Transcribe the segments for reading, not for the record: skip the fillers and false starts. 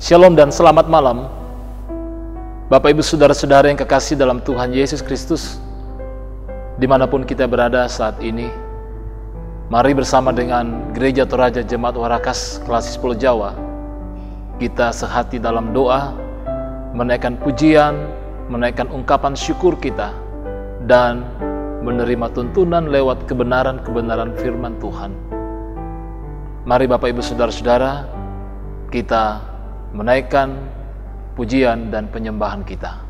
Shalom dan selamat malam, Bapak Ibu Saudara-saudara yang kekasih dalam Tuhan Yesus Kristus, dimanapun kita berada saat ini. Mari bersama dengan Gereja Toraja Jemaat Warakas Klasis Pulau Jawa, kita sehati dalam doa, menaikkan pujian, menaikkan ungkapan syukur kita, dan menerima tuntunan lewat kebenaran-kebenaran firman Tuhan. Mari Bapak Ibu Saudara-saudara, kita menaikkan pujian dan penyembahan kita.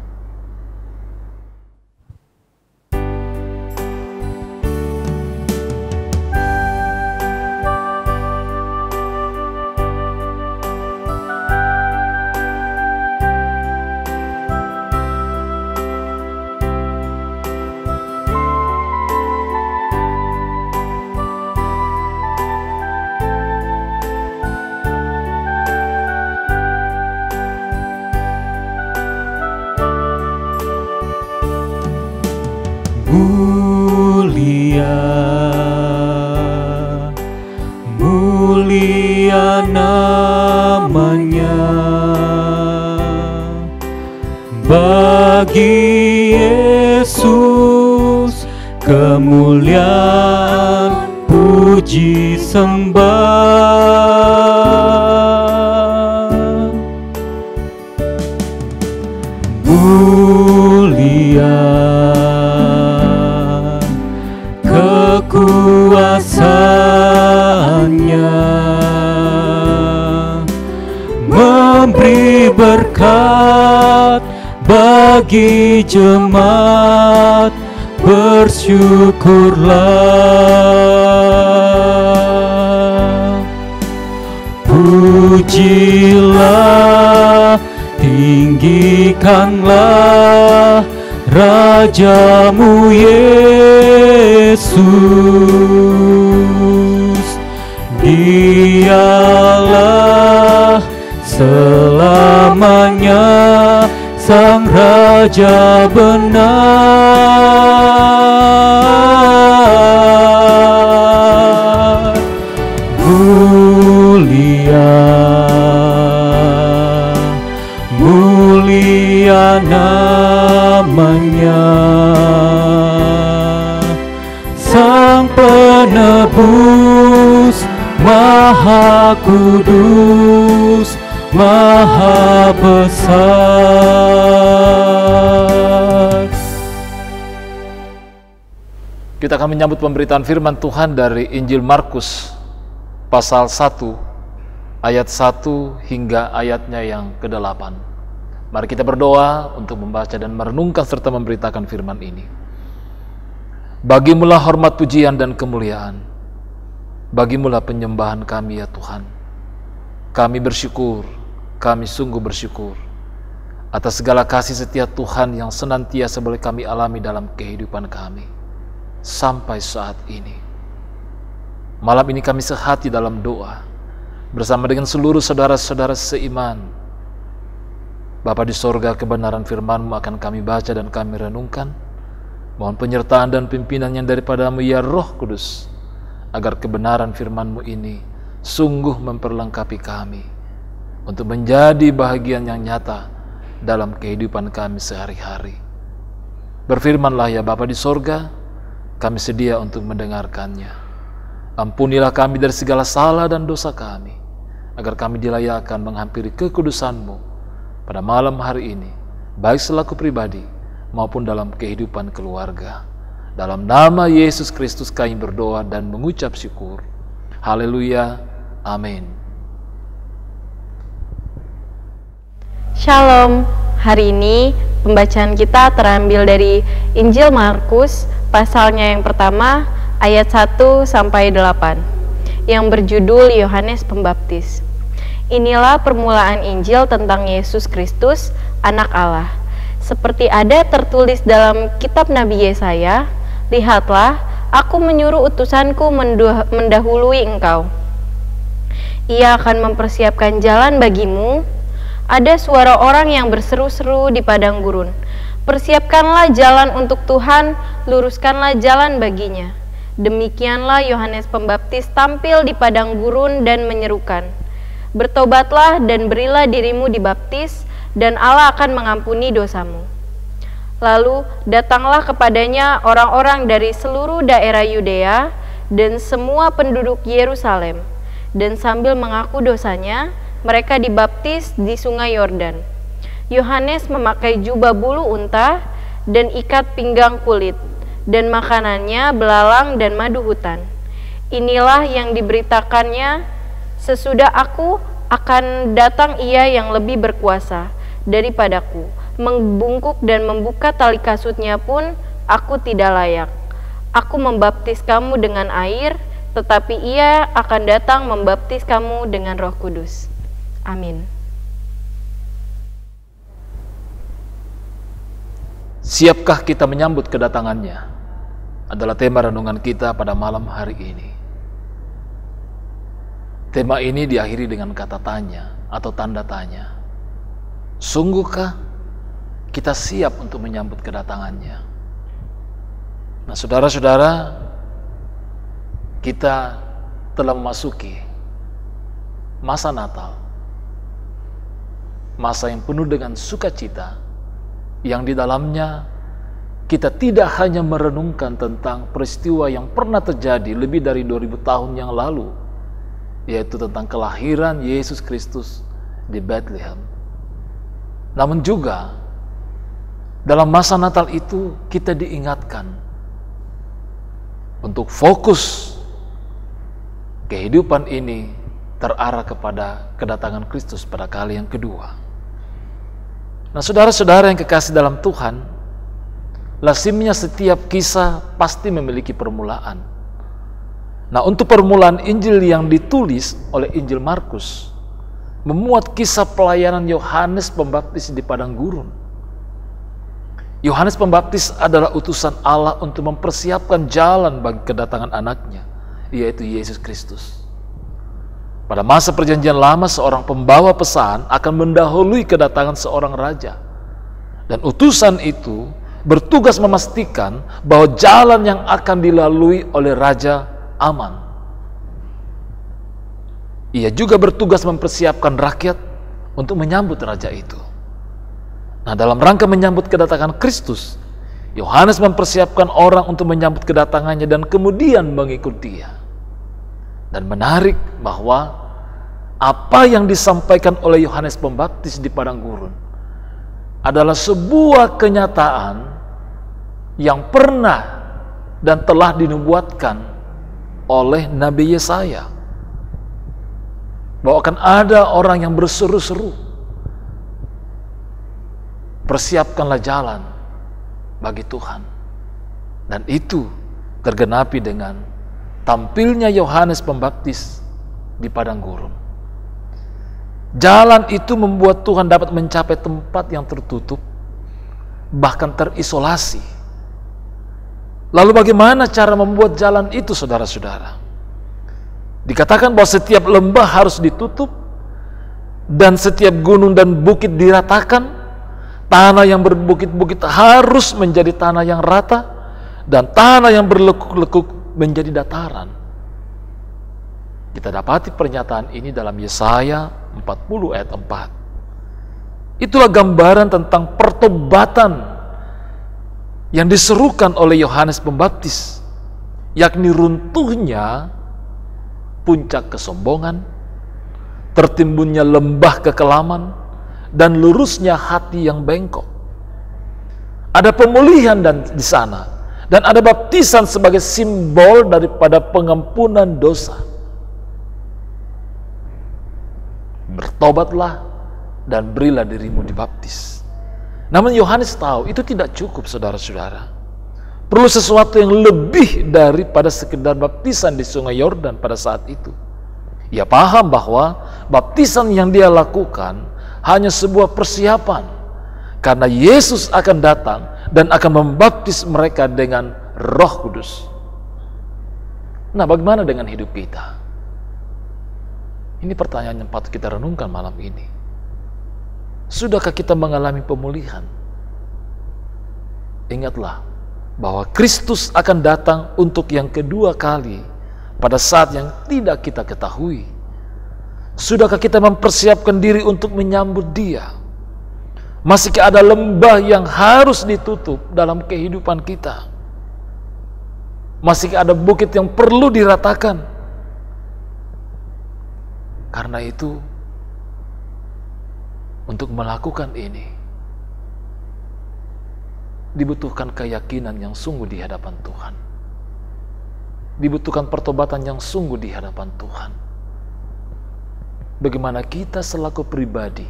Mulia namanya, bagi Yesus kemuliaan puji sembah. Mulia kekuasaannya, memberi berkat bagi jemaat, bersyukurlah. Pujilah, tinggikanlah Rajamu Yesus. Dialah selamanya Sang Raja benar. Mulia namanya, Sang Penebus, Maha Kudus, Maha Besar. Kita akan menyambut pemberitaan firman Tuhan dari Injil Markus pasal 1 ayat 1 hingga ayatnya yang ke-8. Mari kita berdoa untuk membaca dan merenungkan serta memberitakan firman ini. Bagimulah hormat, pujian, dan kemuliaan. Bagimulah penyembahan kami ya Tuhan. Kami bersyukur, kami sungguh bersyukur atas segala kasih setia Tuhan yang senantiasa boleh kami alami dalam kehidupan kami sampai saat ini. Malam ini kami sehati dalam doa bersama dengan seluruh saudara-saudara seiman. Bapa di sorga, kebenaran firman-Mu akan kami baca dan kami renungkan. Mohon penyertaan dan pimpinan yang daripada-Mu ya Roh Kudus, agar kebenaran firman-Mu ini sungguh memperlengkapi kami untuk menjadi bahagian yang nyata dalam kehidupan kami sehari-hari. Berfirmanlah ya Bapa di sorga, kami sedia untuk mendengarkannya. Ampunilah kami dari segala salah dan dosa kami, agar kami dilayakkan menghampiri kekudusan-Mu pada malam hari ini, baik selaku pribadi maupun dalam kehidupan keluarga. Dalam nama Yesus Kristus kami berdoa dan mengucap syukur. Haleluya, amin. Shalom, hari ini pembacaan kita terambil dari Injil Markus pasalnya yang pertama ayat 1 sampai 8 yang berjudul Yohanes Pembaptis. Inilah permulaan Injil tentang Yesus Kristus, Anak Allah. Seperti ada tertulis dalam kitab Nabi Yesaya, lihatlah, aku menyuruh utusanku mendahului engkau. Ia akan mempersiapkan jalan bagimu. Ada suara orang yang berseru-seru di padang gurun. Persiapkanlah jalan untuk Tuhan, luruskanlah jalan baginya. Demikianlah Yohanes Pembaptis tampil di padang gurun dan menyerukan, "Bertobatlah dan berilah dirimu dibaptis, dan Allah akan mengampuni dosamu." Lalu datanglah kepadanya orang-orang dari seluruh daerah Yudea dan semua penduduk Yerusalem, dan sambil mengaku dosanya, mereka dibaptis di sungai Yordan. Yohanes memakai jubah bulu unta dan ikat pinggang kulit, dan makanannya belalang dan madu hutan. Inilah yang diberitakannya, "Sesudah aku akan datang Ia yang lebih berkuasa daripadaku. Membungkuk dan membuka tali kasutnya pun aku tidak layak. Aku membaptis kamu dengan air, tetapi Ia akan datang membaptis kamu dengan Roh Kudus." Amin. Siapkah kita menyambut kedatangannya? Adalah tema renungan kita pada malam hari ini. Tema ini diakhiri dengan kata tanya atau tanda tanya. Sungguhkah kita siap untuk menyambut kedatangannya? Nah, saudara-saudara, kita telah memasuki masa Natal, masa yang penuh dengan sukacita, yang di dalamnya kita tidak hanya merenungkan tentang peristiwa yang pernah terjadi lebih dari 2000 tahun yang lalu, yaitu tentang kelahiran Yesus Kristus di Bethlehem. Namun juga dalam masa Natal itu kita diingatkan untuk fokus kehidupan ini terarah kepada kedatangan Kristus pada kali yang kedua. Nah, saudara-saudara yang kekasih dalam Tuhan, lazimnya setiap kisah pasti memiliki permulaan. Nah, untuk permulaan Injil yang ditulis oleh Injil Markus memuat kisah pelayanan Yohanes Pembaptis di padang gurun. Yohanes Pembaptis adalah utusan Allah untuk mempersiapkan jalan bagi kedatangan anaknya, yaitu Yesus Kristus. Pada masa perjanjian lama, seorang pembawa pesan akan mendahului kedatangan seorang raja. Dan utusan itu bertugas memastikan bahwa jalan yang akan dilalui oleh raja aman. Ia juga bertugas mempersiapkan rakyat untuk menyambut raja itu. Nah, dalam rangka menyambut kedatangan Kristus, Yohanes mempersiapkan orang untuk menyambut kedatangannya dan kemudian mengikut dia. Dan menarik bahwa apa yang disampaikan oleh Yohanes Pembaptis di padang gurun adalah sebuah kenyataan yang pernah dan telah dinubuatkan oleh Nabi Yesaya, bahwa akan ada orang yang berseru-seru, "Persiapkanlah jalan bagi Tuhan." Dan itu tergenapi dengan tampilnya Yohanes Pembaptis di padang gurun. Jalan itu membuat Tuhan dapat mencapai tempat yang tertutup, bahkan terisolasi. Lalu bagaimana cara membuat jalan itu, saudara-saudara? Dikatakan bahwa setiap lembah harus ditutup, dan setiap gunung dan bukit diratakan. Tanah yang berbukit-bukit harus menjadi tanah yang rata, dan tanah yang berlekuk-lekuk menjadi dataran. Kita dapati pernyataan ini dalam Yesaya 40 ayat 4. Itulah gambaran tentang pertobatan yang diserukan oleh Yohanes Pembaptis, yakni runtuhnya puncak kesombongan, tertimbunnya lembah kekelaman, dan lurusnya hati yang bengkok. Ada pemulihan di sana, dan ada baptisan sebagai simbol daripada pengampunan dosa. Bertobatlah dan berilah dirimu dibaptis. Namun Yohanes tahu itu tidak cukup, saudara-saudara. Perlu sesuatu yang lebih daripada sekedar baptisan di sungai Yordan pada saat itu. Ia paham bahwa baptisan yang dia lakukan hanya sebuah persiapan, karena Yesus akan datang dan akan membaptis mereka dengan Roh Kudus. Nah, bagaimana dengan hidup kita? Ini pertanyaan yang patut kita renungkan malam ini. Sudahkah kita mengalami pemulihan? Ingatlah bahwa Kristus akan datang untuk yang kedua kali pada saat yang tidak kita ketahui. Sudahkah kita mempersiapkan diri untuk menyambut Dia? Masihkah ada lembah yang harus ditutup dalam kehidupan kita? Masihkah ada bukit yang perlu diratakan? Karena itu, untuk melakukan ini, dibutuhkan keyakinan yang sungguh di hadapan Tuhan. Dibutuhkan pertobatan yang sungguh di hadapan Tuhan. Bagaimana kita selaku pribadi,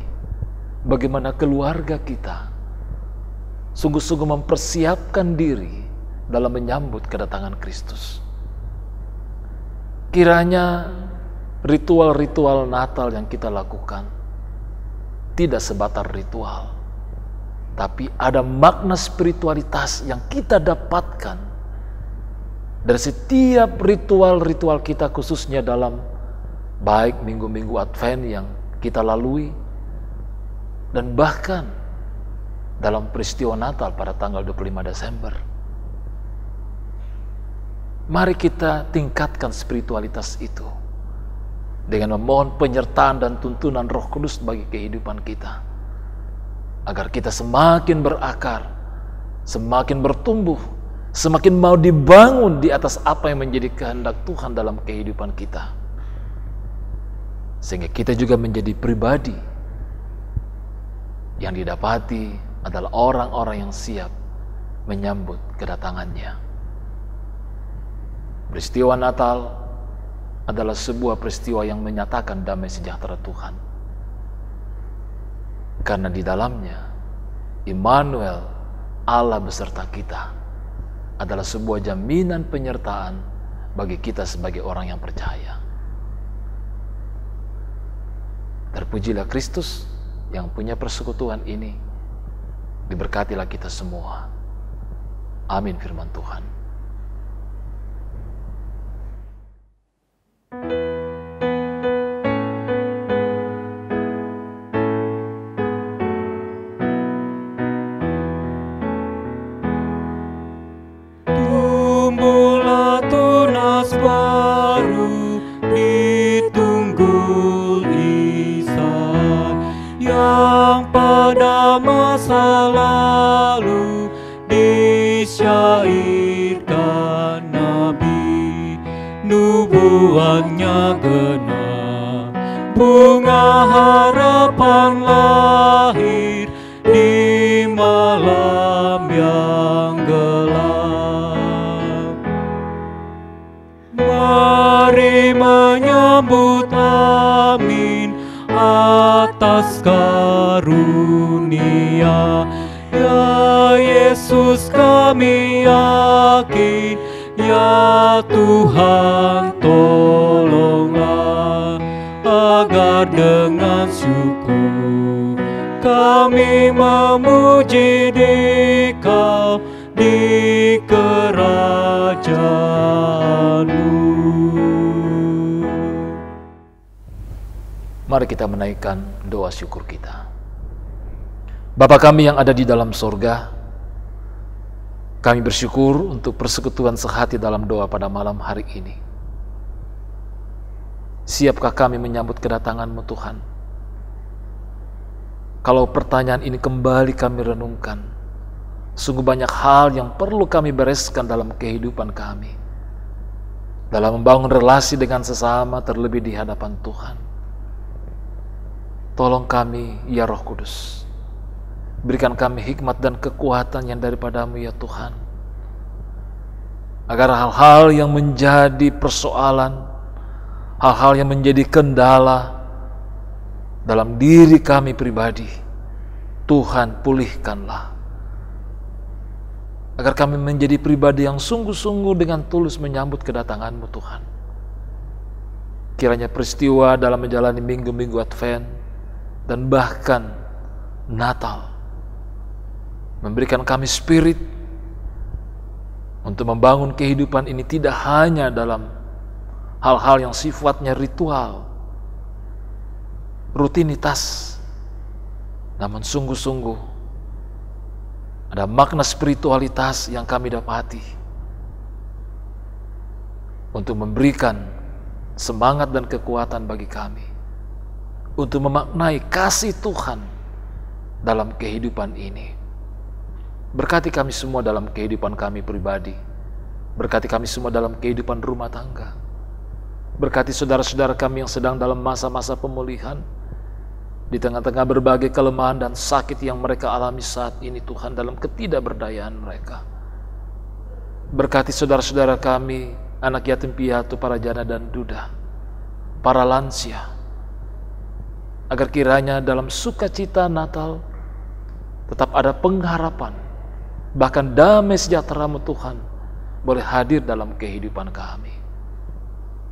bagaimana keluarga kita sungguh-sungguh mempersiapkan diri dalam menyambut kedatangan Kristus. Kiranya ritual-ritual Natal yang kita lakukan tidak sebatas ritual, tapi ada makna spiritualitas yang kita dapatkan dari setiap ritual-ritual kita, khususnya dalam baik minggu-minggu Advent yang kita lalui, dan bahkan dalam peristiwa Natal pada tanggal 25 Desember. Mari kita tingkatkan spiritualitas itu dengan memohon penyertaan dan tuntunan Roh Kudus bagi kehidupan kita, agar kita semakin berakar, semakin bertumbuh, semakin mau dibangun di atas apa yang menjadi kehendak Tuhan dalam kehidupan kita, sehingga kita juga menjadi pribadi yang didapati adalah orang-orang yang siap menyambut kedatangannya. Peristiwa Natal adalah sebuah peristiwa yang menyatakan damai sejahtera Tuhan. Karena di dalamnya, Immanuel, Allah beserta kita, adalah sebuah jaminan penyertaan bagi kita sebagai orang yang percaya. Terpujilah Kristus yang punya persekutuan ini. Diberkatilah kita semua. Amin firman Tuhan. Tumbuhlah tunas baru di Tunggul Ihsan, yang pada masa lalu disyairkan Nabi, nubuatnya genap, bunga harapan lahir di malam yang gelap. Mari menyambut amin atas karunia, ya Yesus kami yakin, ya Tuhan tolonglah, agar dengan syukur kami memuji Dikau di kerajaan-Mu. Mari kita menaikkan doa syukur kita. Bapa kami yang ada di dalam sorga, kami bersyukur untuk persekutuan sehati dalam doa pada malam hari ini. Siapkah kami menyambut kedatangan-Mu Tuhan? Kalau pertanyaan ini kembali kami renungkan, sungguh banyak hal yang perlu kami bereskan dalam kehidupan kami, dalam membangun relasi dengan sesama, terlebih di hadapan Tuhan. Tolong kami, ya Roh Kudus. Berikan kami hikmat dan kekuatan yang daripada-Mu, ya Tuhan, agar hal-hal yang menjadi persoalan, hal-hal yang menjadi kendala dalam diri kami pribadi, Tuhan pulihkanlah, agar kami menjadi pribadi yang sungguh-sungguh dengan tulus menyambut kedatangan-Mu Tuhan. Kiranya peristiwa dalam menjalani minggu-minggu Advent dan bahkan Natal memberikan kami spirit untuk membangun kehidupan ini tidak hanya dalam hal-hal yang sifatnya ritual, rutinitas, namun sungguh-sungguh Ada makna spiritualitas yang kami dapati untuk memberikan semangat dan kekuatan bagi kami untuk memaknai kasih Tuhan dalam kehidupan ini. Berkati kami semua dalam kehidupan kami pribadi. Berkati kami semua dalam kehidupan rumah tangga. Berkati saudara-saudara kami yang sedang dalam masa-masa pemulihan, di tengah-tengah berbagai kelemahan dan sakit yang mereka alami saat ini Tuhan, dalam ketidakberdayaan mereka. Berkati saudara-saudara kami, anak yatim piatu, para janda dan duda, para lansia, agar kiranya dalam sukacita Natal tetap ada pengharapan, bahkan damai sejahtera-Mu Tuhan boleh hadir dalam kehidupan kami.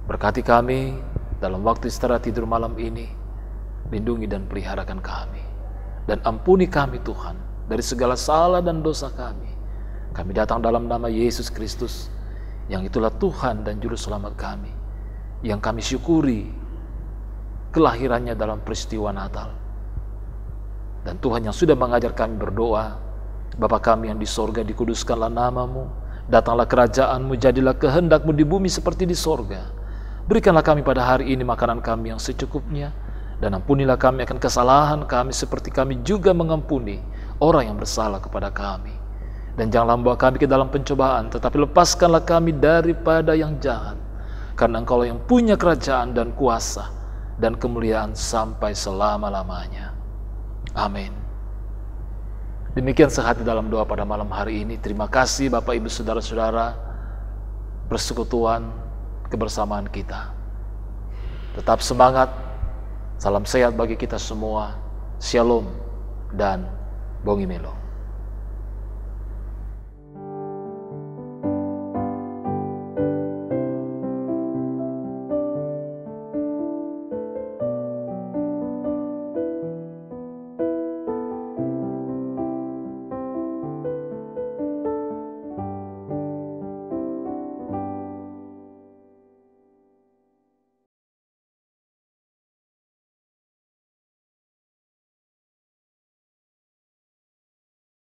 Berkati kami dalam waktu istirahat tidur malam ini, lindungi dan peliharakan kami, dan ampuni kami Tuhan dari segala salah dan dosa kami. Kami datang dalam nama Yesus Kristus, yang itulah Tuhan dan Juru Selamat kami, yang kami syukuri kelahirannya dalam peristiwa Natal. Dan Tuhan yang sudah mengajar kami berdoa, Bapa kami yang di sorga, dikuduskanlah nama-Mu, datanglah kerajaan-Mu, jadilah kehendak-Mu di bumi seperti di sorga. Berikanlah kami pada hari ini makanan kami yang secukupnya, dan ampunilah kami akan kesalahan kami seperti kami juga mengampuni orang yang bersalah kepada kami. Dan janganlah membawa kami ke dalam pencobaan, tetapi lepaskanlah kami daripada yang jahat. Karena Engkau yang punya kerajaan dan kuasa dan kemuliaan sampai selama-lamanya. Amin. Demikian sehati dalam doa pada malam hari ini. Terima kasih Bapak Ibu Saudara-saudara, persekutuan kebersamaan kita. Tetap semangat, salam sehat bagi kita semua. Shalom dan Bongimelo.